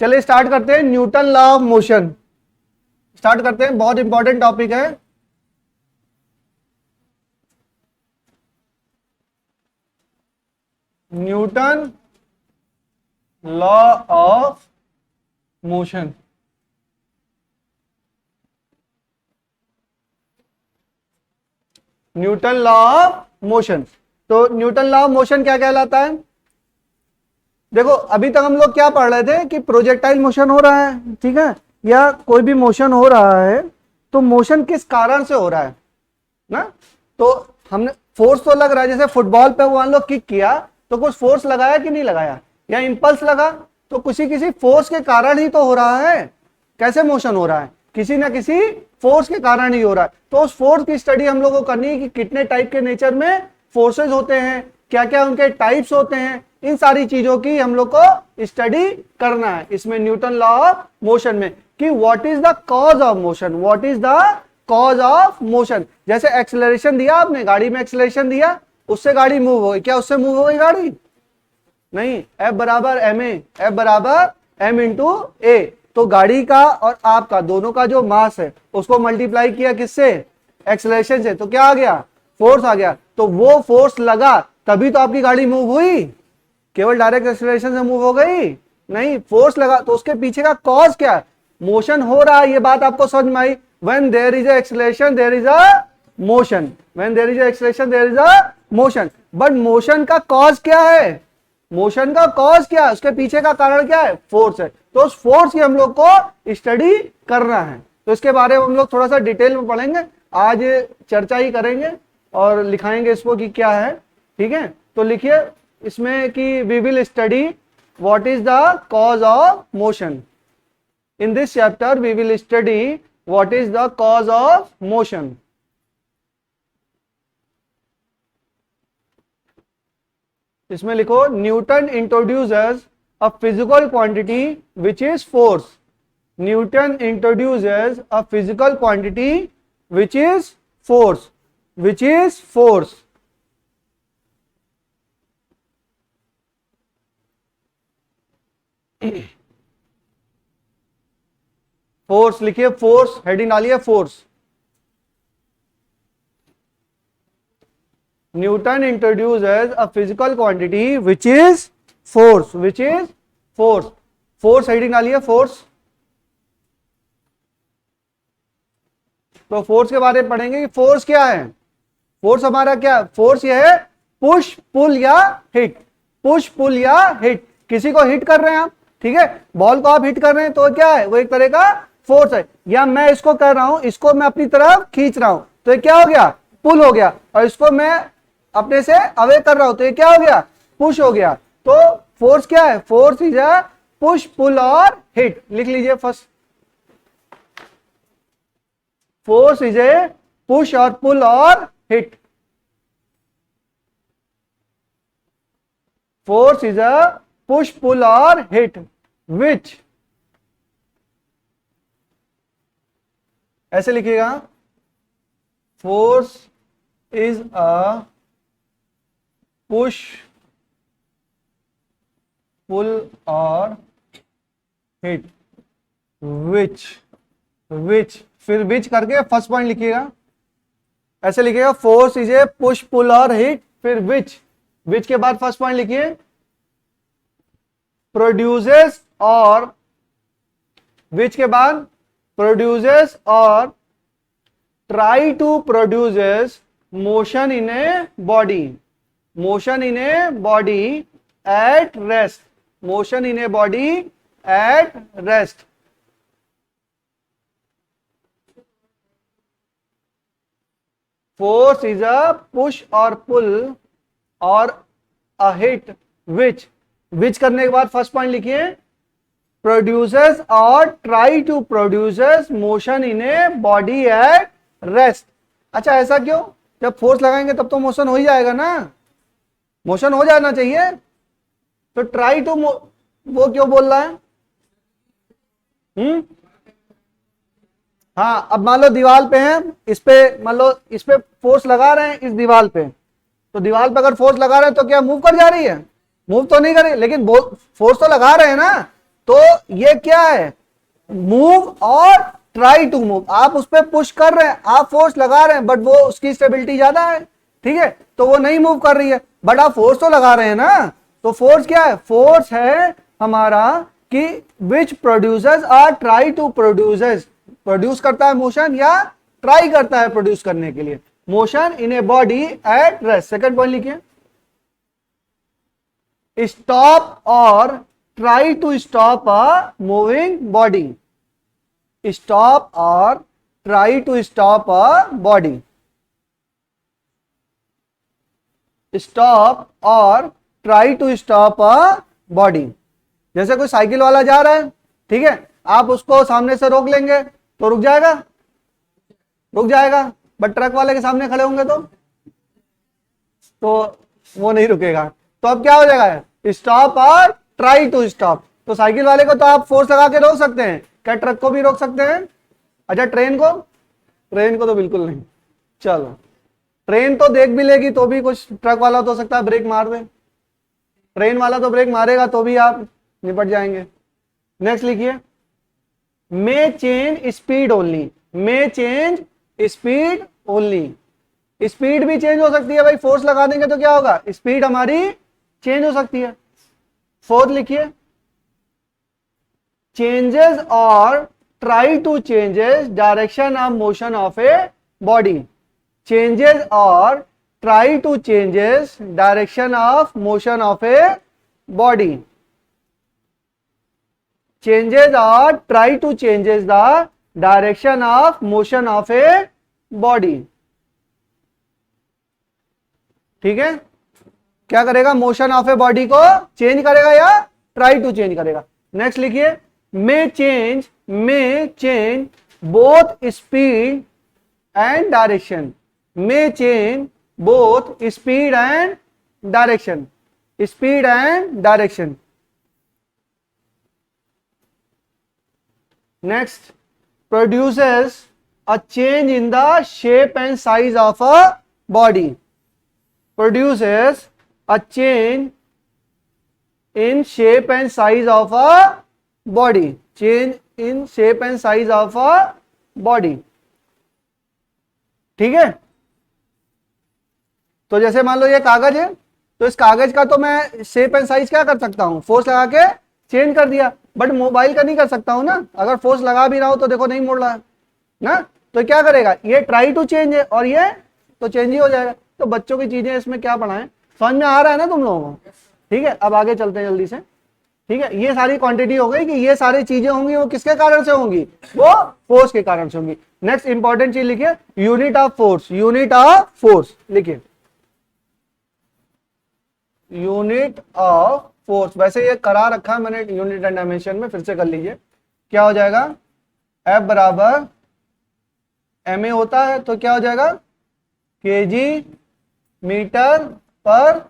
चलिए स्टार्ट करते हैं, Newton law of motion start करते हैं, बहुत इंपॉर्टेंट टॉपिक है। Newton law of motion. Newton law of motion. तो न्यूटन लॉ ऑफ मोशन क्या कहलाता है? देखो अभी तक हम लोग क्या पढ़ रहे थे कि प्रोजेक्टाइल मोशन हो रहा है, ठीक है, या कोई भी मोशन हो रहा है तो मोशन किस कारण से हो रहा है ना। तो हमने फोर्स तो लग रहा है, जैसे फुटबॉल पे मान लो किक किया तो कुछ फोर्स लगाया कि नहीं लगाया, या इंपल्स लगा, तो किसी फोर्स के कारण ही तो हो रहा है। कैसे मोशन हो रहा है? किसी ना किसी फोर्स के कारण ही हो रहा है। तो उस फोर्स की स्टडी हम लोग को करनी है कि कितने टाइप के नेचर में फोर्सेस होते हैं, क्या क्या उनके टाइप्स होते हैं, इन सारी चीजों की हम लोग को स्टडी करना है इसमें न्यूटन लॉ ऑफ मोशन में, कि what is the cause of motion, what is the cause of motion. जैसे एक्सेलरेशन दिया आपने, गाड़ी में एक्सेलरेशन दिया, उससे गाड़ी मूव हो गई, क्या उससे मूव हो गई गाड़ी? नहीं, F बराबर एम ए, एफ बराबर एम इंटू ए। तो गाड़ी का और आपका दोनों का जो मास है उसको मल्टीप्लाई किया किससे? एक्सेलरेशन से, तो क्या आ गया? फोर्स आ गया। तो वो फोर्स लगा तभी तो आपकी गाड़ी मूव हुई, केवल डायरेक्ट एक्सेलरेशन से मूव हो गई नहीं, फोर्स लगा। तो उसके पीछे का कॉज क्या है? मोशन हो रहा है, ये बात आपको समझ में आई। When there is a acceleration there is a motion, when there is a acceleration there is a motion. But motion का कॉज क्या है? मोशन का कॉज क्या है? उसके पीछे का कारण क्या है? फोर्स है। तो उस फोर्स की हम लोग को स्टडी करना है, तो इसके बारे में हम लोग थोड़ा सा डिटेल में पढ़ेंगे, आज चर्चा ही करेंगे और लिखाएंगे इसको कि क्या है, ठीक है। तो लिखिए इसमें कि we will study what is the cause of motion. In this chapter we will study what is the cause of motion. इसमें लिखो, Newton introduces a physical quantity which is force. Newton introduces a physical quantity which is force, which is force. Force लिखिए, force heading डालिए, force. Newton introduces a physical quantity which is force, which is force. Force heading डालिए, force. तो force के बारे में पढ़ेंगे कि force क्या है। फोर्स हमारा क्या है? फोर्स यह है पुश पुल या हिट, पुश पुल या हिट। किसी को हिट कर रहे हैं आप, ठीक है, बॉल को आप हिट कर रहे हैं तो क्या है? वो एक तरह का फोर्स है। या मैं इसको कर रहा हूं, इसको मैं अपनी तरफ खींच रहा हूं तो ये क्या हो गया? पुल हो गया। और इसको मैं अपने से अवे कर रहा हूं तो ये क्या हो गया? पुश हो गया। तो फोर्स क्या है? Force is a push pull और हिट। लिख लीजिए first, force is a push और पुल और hit. Force is a push pull और हिट विच, ऐसे लिखिएगा, force is a push pull और हिट विच, विच, फिर विच करके फर्स्ट पॉइंट लिखिएगा, ऐसे लिखिएगा, force is a push pull और हिट, फिर विच, विच के बाद फर्स्ट पॉइंट लिखिए, प्रोड्यूसेस और, विच के बाद प्रोड्यूसेस और try to produces motion in a body, motion in a body at rest, motion in a body at rest. Force is a push और पुल और अ हिट विच, विच करने के बाद फर्स्ट पॉइंट लिखिए, प्रोड्यूसेस और try to produces motion in a body at rest. अच्छा ऐसा क्यों? जब फोर्स लगाएंगे तब तो मोशन हो ही जाएगा ना, मोशन हो जाना चाहिए। तो ट्राई टू वो क्यों बोल रहा है? हाँ, अब मान लो दीवार पे हैं, इस पे मान लो इस पे फोर्स लगा रहे हैं, इस दीवार पे, तो दीवार पे अगर फोर्स लगा रहे हैं तो क्या मूव कर जा रही है? मूव तो नहीं कर रही, लेकिन फोर्स तो लगा रहे हैं ना। तो ये क्या है, मूव और ट्राई टू मूव, आप उस पर पुश कर रहे हैं, आप फोर्स लगा रहे हैं, बट वो उसकी स्टेबिलिटी ज्यादा है, ठीक है, तो वो नहीं मूव कर रही है, बट आप फोर्स तो लगा रहे हैं ना। तो फोर्स क्या है, फोर्स है हमारा कि which producers are try to producers, produce करता है मोशन या ट्राई करता है प्रोड्यूस करने के लिए motion in a body at rest. Second point लिखिए, stop or try to stop a moving body, stop or try to stop a body, stop or try to stop a body. जैसे कोई cycle वाला जा रहा है, ठीक है, आप उसको सामने से रोक लेंगे तो रुक जाएगा, रुक जाएगा, बट ट्रक वाले के सामने खड़े होंगे तो वो नहीं रुकेगा। तो अब क्या हो जाएगा, stop or try to stop. तो साइकिल वाले को तो आप फोर्स लगा के रोक सकते हैं, क्या ट्रक को भी रोक सकते हैं? अच्छा ट्रेन को, ट्रेन को तो बिल्कुल नहीं। चलो ट्रेन तो देख भी लेगी तो भी कुछ, ट्रक वाला तो हो सकता है ब्रेक मार दे, ट्रेन वाला तो ब्रेक मारेगा तो भी आप निपट जाएंगे। नेक्स्ट लिखिए, मे चेंज स्पीड ओनली, मे चेंज स्पीड ओनली, स्पीड भी चेंज हो सकती है भाई, फोर्स लगा देंगे तो क्या होगा, स्पीड हमारी चेंज हो सकती है। फोर्थ लिखिए, changes or try to changes direction of motion of a body, changes or try to changes direction of motion of a body, changes or try to changes the direction of motion of a body। ठीक है, क्या करेगा, motion of a body को change करेगा या try to change करेगा। Next लिखिए, मे change both speed and direction, may change both speed and direction, speed and direction. Next, produces a change in the shape and size of a body, produces a change in shape and size of a body, change in shape and size of a body। ठीक है, तो जैसे मान लो ये कागज है, तो इस कागज का तो मैं शेप एंड साइज क्या कर सकता हूं, फोर्स लगा के चेंज कर दिया, बट मोबाइल का नहीं कर सकता हूं ना, अगर फोर्स लगा भी रहा हूं तो देखो नहीं मुड़ रहा है ना, तो क्या करेगा, ये ट्राई टू चेंज है और ये तो चेंज ही हो जाएगा। तो बच्चों की चीजें इसमें क्या पढ़ाएं, समझ में आ रहा है ना तुम लोगों को? ठीक है, अब आगे चलते हैं जल्दी से। ठीक है, ये सारी क्वांटिटी हो गई कि ये सारी चीजें होंगी वो किसके कारण से होंगी, वो फोर्स के कारण से होंगी। नेक्स्ट इंपॉर्टेंट चीज लिखिए, unit of force, unit of force लिखिए, यूनिट ऑफ फोर्स। वैसे ये करा रखा है मैंने यूनिट एंड डायमेंशन में, फिर से कर लीजिए। क्या हो जाएगा, F बराबर ma होता है तो क्या हो जाएगा, kg मीटर पर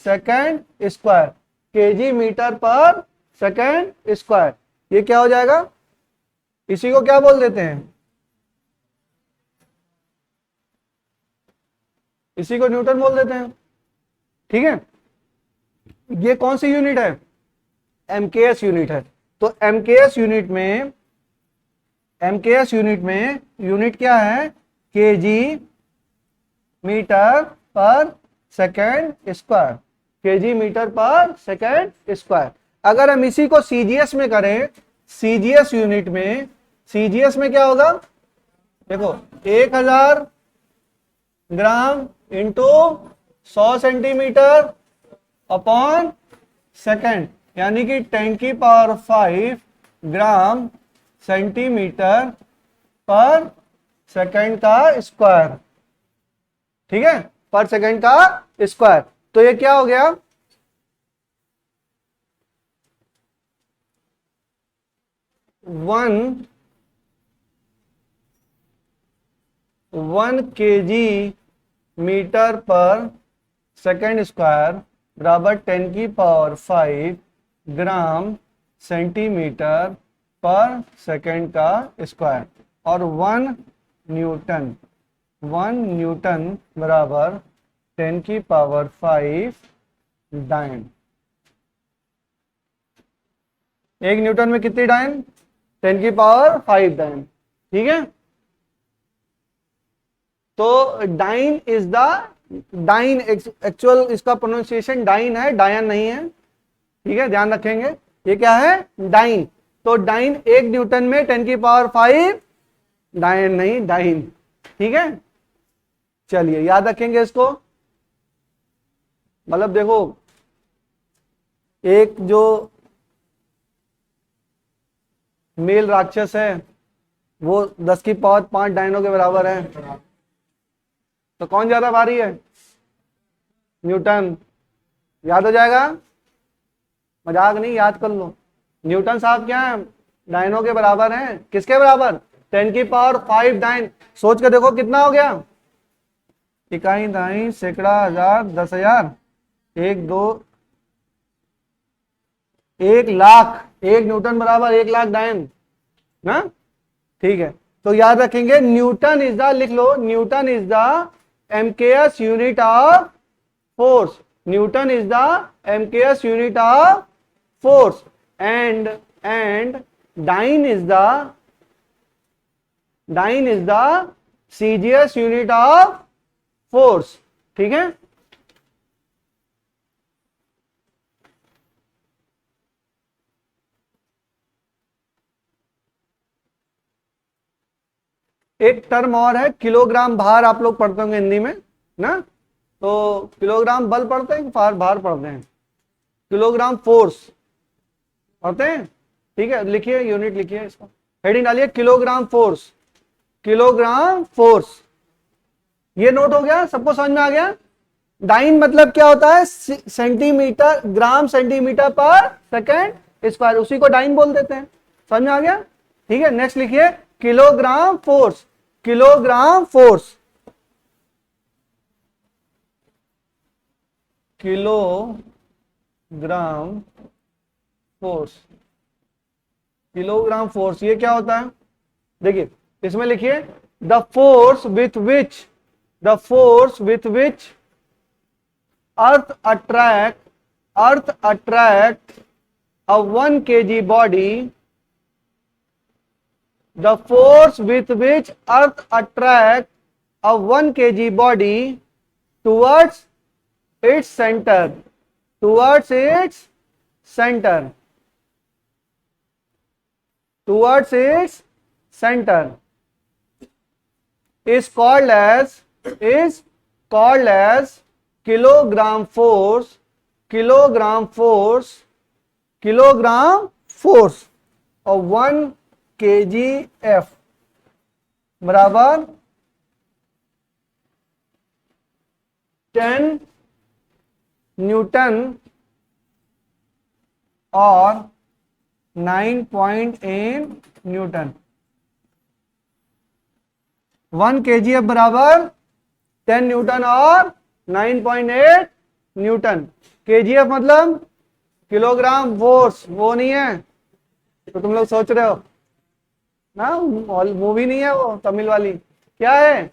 सेकेंड स्क्वायर, kg मीटर पर सेकेंड स्क्वायर। ये क्या हो जाएगा, इसी को क्या बोल देते हैं, इसी को न्यूटन बोल देते हैं। ठीक है, ये कौन सी यूनिट है, एमकेएस यूनिट है। तो एमकेएस यूनिट में, एमकेएस यूनिट में यूनिट क्या है, केजी मीटर पर सेकेंड स्क्वायर, केजी मीटर पर सेकेंड स्क्वायर। अगर हम इसी को सीजीएस में करें, सीजीएस यूनिट में, सीजीएस में क्या होगा, देखो 1000 gram into 100 centimetre upon second, यानी कि 10⁵ ग्राम सेंटीमीटर पर सेकेंड का स्क्वायर। ठीक है, पर सेकेंड का स्क्वायर। तो ये क्या हो गया, 1 kg मीटर पर सेकेंड स्क्वायर बराबर 10⁵ ग्राम सेंटीमीटर पर सेकेंड का स्क्वायर, और 1 न्यूटन बराबर 10⁵ डाइन। 1 न्यूटन में कितनी डाइन? 10 की पावर 5 डाइन, ठीक है। तो dyne is the, dyne actual इसका प्रोनाउंसिएशन डाइन है, डायन नहीं है, ठीक है, ध्यान रखेंगे। ये क्या है? डाइन। तो डाइन 1 न्यूटन में 10 की पावर 5, डायन नहीं, डाइन, ठीक है। चलिए याद रखेंगे इसको। मतलब देखो, एक जो मेल राक्षस है वो 10 की पावर 5 डायनों के बराबर है, तो कौन ज्यादा भारी है? न्यूटन। याद हो जाएगा, मजाक नहीं, याद कर लो। न्यूटन साहब क्या है? डायनों के बराबर हैं। किसके बराबर? 10 की पावर 5 डाइन। सोच के देखो कितना हो गया? इकाई, दाई, सैकड़ा, हजार, 10,000, 1 2 1 लाख। 1 न्यूटन बराबर 1 लाख डायन ना, ठीक है। तो याद रखेंगे न्यूटन इज द, लिख लो, Newton is the MKS unit of force. Newton is the MKS unit of force and dyne is the CGS unit of force, ठीक है। एक टर्म और है किलोग्राम भार, आप लोग पढ़ते होंगे हिंदी में ना, तो किलोग्राम बल पढ़ते हैं, भार पढ़ते हैं, किलोग्राम फोर्स पढ़ते हैं, ठीक है। लिखिए, यूनिट लिखिए, इसको हेडिंग डालिए, किलोग्राम फोर्स। किलोग्राम फोर्स, ये नोट हो गया, सबको समझ में आ गया। डाइन मतलब क्या होता है? सेंटीमीटर, ग्राम सेंटीमीटर पर सेकेंड स्क्वायर, उसी को डाइन बोल देते हैं। समझ में आ गया, ठीक है। नेक्स्ट लिखिए, kilogram force. Kilogram force, kilogram force, kilogram force, ये क्या होता है? देखिए इसमें लिखिए, the force with which earth attract a 1 kg body, the force with which earth attract a 1 kg body towards its center, towards its center is called as kilogram force और 1 kgf बराबर 10 Newton और 9.8 Newton. 1 kgf बराबर 10 Newton और 9.8 Newton. kgf मतलब kilogram force, वो नहीं है तो तुम लोग सोच रहे हो ना, मूवी नहीं है वो तमिल वाली, क्या है?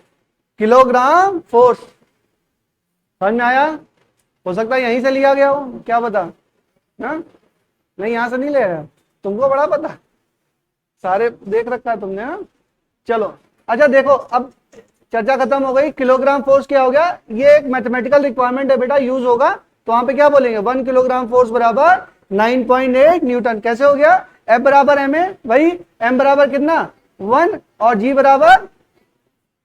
Kilogram force. समझ में आया? हो सकता है यहीं से लिया गया हो, क्या पता ना, नहीं यहां से नहीं ले रहा, तुमको बड़ा पता, सारे देख रखा है तुमने। हाँ चलो, अच्छा देखो, अब चर्चा खत्म हो गई। किलोग्राम फोर्स क्या हो गया? ये एक मैथमेटिकल रिक्वायरमेंट है बेटा, यूज होगा, तो वहां पे क्या बोलेंगे? 1 किलोग्राम फोर्स बराबर 9.8 न्यूटन। कैसे हो गया? F बराबर एम ए, वही m बराबर कितना? 1 और g बराबर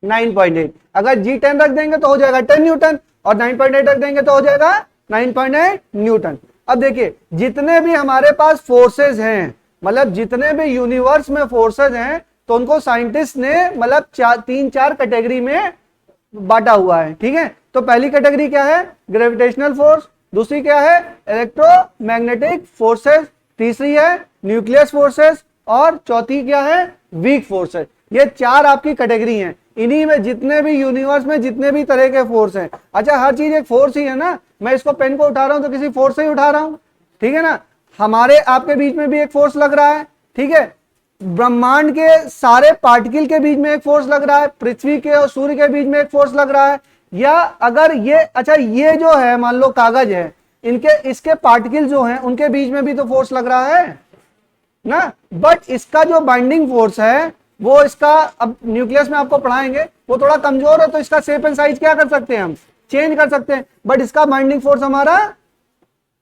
9.8। अगर g 10 रख देंगे तो हो जाएगा 10 न्यूटन और 9.8 रख देंगे तो हो जाएगा 9.8 न्यूटन। अब देखिए, जितने भी हमारे पास फोर्सेस हैं, मतलब जितने भी यूनिवर्स में फोर्सेस हैं, तो उनको साइंटिस्ट ने मतलब 3-4 कैटेगरी में बांटा हुआ है, ठीक है। तो पहली कैटेगरी क्या है? Gravitational force. दूसरी क्या है? Electromagnetic forces. तीसरी है न्यूक्लियस फोर्सेस और चौथी क्या है? Weak forces. ये 4 आपकी कैटेगरी हैं। इन्हीं में जितने भी यूनिवर्स में जितने भी तरह के फोर्स हैं, अच्छा हर चीज एक फोर्स ही है ना, मैं इसको पेन को उठा रहा हूं तो किसी फोर्स से ही उठा रहा हूं, ठीक है ना। हमारे आपके बीच में भी एक फोर्स लग रहा है, ठीक है। ब्रह्मांड के सारे पार्टिकल के बीच में एक फोर्स लग रहा है, पृथ्वी के और सूर्य के बीच में एक फोर्स लग रहा है। या अगर ये, अच्छा ये जो है मान लो कागज है, इनके इसके पार्टिकल जो हैं उनके बीच में भी तो फोर्स लग रहा है, ना, बट इसका जो बाइंडिंग फोर्स है वो इसका, अब न्यूक्लियस में आपको पढ़ाएंगे, वो थोड़ा कमजोर है तो इसका शेप एंड साइज क्या कर सकते हैं, हम चेंज कर सकते हैं, बट इसका बाइंडिंग फोर्स हमारा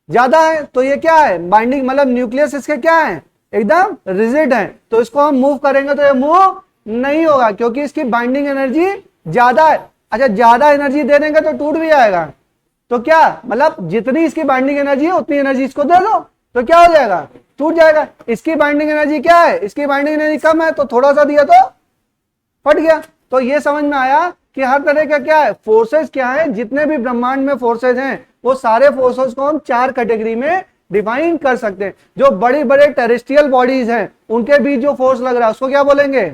ज्यादा है। तो ये क्या है, बाइंडिंग मतलब न्यूक्लियस इसके क्या है, एकदम रिजिड है, तो इसको हम मूव करेंगे तो ये मूव नहीं होगा क्योंकि इसकी बाइंडिंग एनर्जी ज्यादा है। अच्छा, ज्यादा एनर्जी दे देंगे तो टूट भी जाएगा, तो क्या मतलब जितनी इसकी बाइंडिंग एनर्जी है उतनी एनर्जी इसको दे दो तो क्या हो जाएगा, टूट जाएगा। इसकी बाइंडिंग एनर्जी क्या है, इसकी बाइंडिंग एनर्जी कम है तो थोड़ा सा दिया तो फट गया। तो ये समझ में आया कि हर तरह का क्या है, फोर्सेस क्या है, जितने भी ब्रह्मांड में फोर्सेस हैं वो सारे फोर्सेस को हम 4 कैटेगरी में डिफाइन कर सकते हैं। जो बड़ी बड़े टेरेस्ट्रियल बॉडीज हैं उनके बीच जो फोर्स लग रहा है उसको क्या बोलेंगे,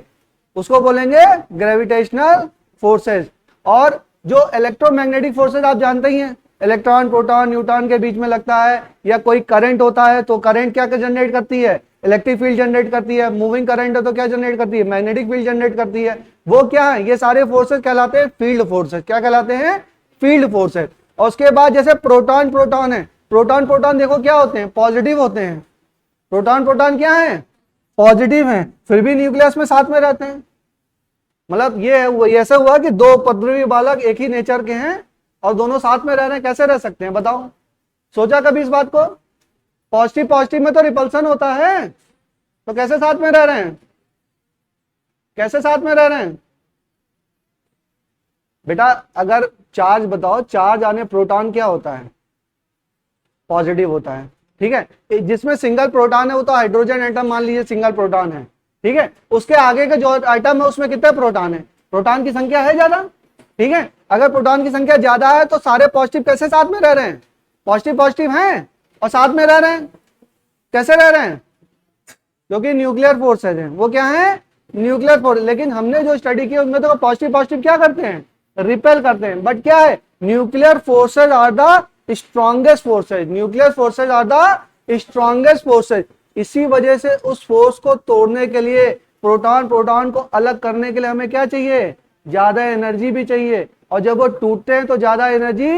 उसको बोलेंगे ग्रेविटेशनल फोर्सेस। और जो इलेक्ट्रोमैग्नेटिक फोर्सेस आप जानते ही हैं, इलेक्ट्रॉन प्रोटॉन न्यूट्रॉन के बीच में लगता है या कोई करंट होता है तो करंट क्या जनरेट करती है, इलेक्ट्रिक फील्ड जनरेट करती है। मूविंग करंट है तो क्या जनरेट करती है, मैग्नेटिक फील्ड जनरेट करती है। वो क्या है, ये सारे फोर्सेस कहलाते हैं फील्ड फोर्सेस। क्या कहलाते हैं, फील्ड फोर्सेस। और उसके बाद जैसे प्रोटॉन प्रोटॉन है, प्रोटॉन प्रोटॉन देखो क्या होते हैं, पॉजिटिव होते हैं। प्रोटॉन प्रोटॉन क्या है, पॉजिटिव है, फिर भी न्यूक्लियस में साथ में रहते हैं। मतलब ये ऐसा हुआ कि दो पद्रवी बालक एक ही नेचर के हैं और दोनों साथ में रह रहे हैं, कैसे रह सकते हैं बताओ, सोचा कभी इस बात को। पॉजिटिव पॉजिटिव में तो रिपल्सन होता है, तो कैसे साथ में रह रहे हैं, कैसे साथ में रह रहे हैं बेटा। अगर चार्ज बताओ, चार्ज आने प्रोटॉन क्या होता है, पॉजिटिव होता है, ठीक है। जिसमें सिंगल प्रोटॉन है वो तो हाइड्रोजन एटम मान लीजिए सिंगल प्रोटॉन है, ठीक है। उसके आगे का जो एटम है उसमें कितने प्रोटॉन है, प्रोटॉन की संख्या है ज्यादा, ठीक है। अगर प्रोटॉन की संख्या ज्यादा है तो सारे पॉजिटिव कैसे साथ में रह रहे हैं, पॉजिटिव पॉजिटिव हैं और साथ में रह रहे हैं, कैसे रह रहे हैं, क्योंकि न्यूक्लियर फोर्सेज हैं। वो क्या है, न्यूक्लियर फोर्स। लेकिन हमने जो स्टडी की उसमें तो पॉजिटिव पॉजिटिव क्या करते हैं, रिपेल करते हैं। बट क्या है, nuclear forces are the strongest forces, nuclear forces are the strongest forces. इसी वजह से उस फोर्स को तोड़ने के लिए, प्रोटॉन प्रोटॉन को अलग करने के लिए हमें क्या चाहिए, ज्यादा एनर्जी भी चाहिए। और जब वो टूटते हैं तो ज्यादा एनर्जी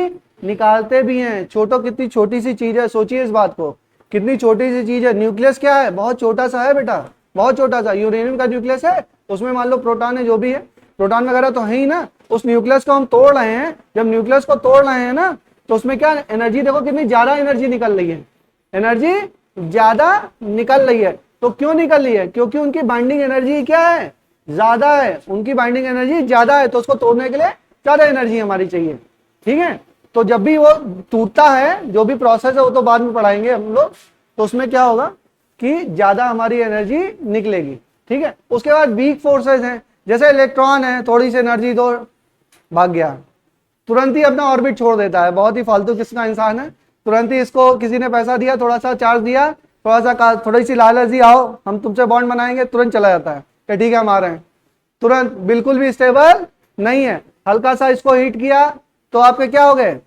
निकालते भी हैं। छोटो कितनी छोटी सी चीज है, सोचिए इस बात को, कितनी छोटी सी चीज है। न्यूक्लियस क्या है, बहुत छोटा सा है बेटा, बहुत छोटा सा। यूरेनियम का न्यूक्लियस है, उसमें मान लो प्रोटॉन है, जो भी है, प्रोटॉन वगैरह तो है ही ना। उस न्यूक्लियस को हम तोड़ रहे हैं, जब न्यूक्लियस को तोड़ रहे हैं ना तो उसमें क्या एनर्जी, देखो कितनी ज्यादा एनर्जी निकल रही है, एनर्जी ज्यादा निकल रही है। तो क्यों निकल रही है, क्योंकि उनकी बाइंडिंग एनर्जी क्या है, ज्यादा है, उनकी बाइंडिंग एनर्जी ज्यादा है, तो उसको तोड़ने के लिए ज्यादा एनर्जी हमारी चाहिए, ठीक है। तो जब भी वो टूटता है, जो भी प्रोसेस है वो तो बाद में पढ़ाएंगे हम लोग, तो उसमें क्या होगा कि ज्यादा हमारी एनर्जी निकलेगी, ठीक है। उसके बाद वीक फोर्सेस हैं, जैसे इलेक्ट्रॉन है, थोड़ी सी एनर्जी दो भाग गया, तुरंत ही अपना ऑर्बिट छोड़ देता है। बहुत ही फालतू किस्म का इंसान है, तुरंत ही इसको किसी ने पैसा दिया, थोड़ा सा चार्ज दिया, थोड़ी सी लालच दी, आओ हम तुमसे बॉन्ड बनाएंगे, तुरंत चला जाता है कि ठीक है हम आ रहे हैं। तुरंत बिल्कुल भी स्टेबल नहीं है। हल्का सा इसको हीट किया तो आपके क्या हो गए,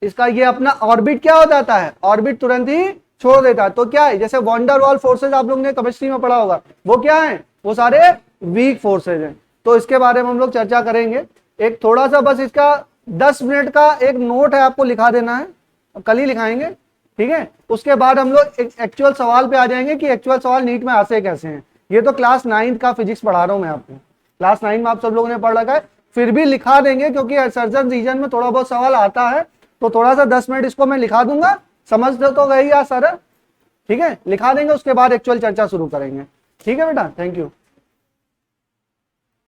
इसका ये अपना ऑर्बिट क्या हो जाता है, ऑर्बिट तुरंत ही छोड़ देता है। तो क्या है, जैसे वंडर वॉल फोर्सेज आप लोग ने केमिस्ट्री में पढ़ा होगा, वो क्या है, वो सारे वीक फोर्सेज हैं। तो इसके बारे में हम लोग चर्चा करेंगे। एक थोड़ा सा बस इसका 10 मिनट का एक नोट है, आपको लिखा देना है, कल ही लिखाएंगे, ठीक है। उसके बाद हम लोग एक एक्चुअल सवाल पे आ जाएंगे कि एक्चुअल सवाल नीट में आते कैसे हैं। ये तो क्लास 9 का फिजिक्स पढ़ा रहा हूं मैं आपको, क्लास 9 में आप सब लोगों ने पढ़ रखा है, फिर भी लिखा देंगे क्योंकि सर्जन रीजन में थोड़ा बहुत सवाल आता है, तो थोड़ा सा 10 मिनट इसको मैं लिखा दूंगा, समझ तो गई यार सर, ठीक है, लिखा देंगे, उसके बाद एक्चुअल चर्चा शुरू करेंगे, ठीक है बेटा, थैंक यू।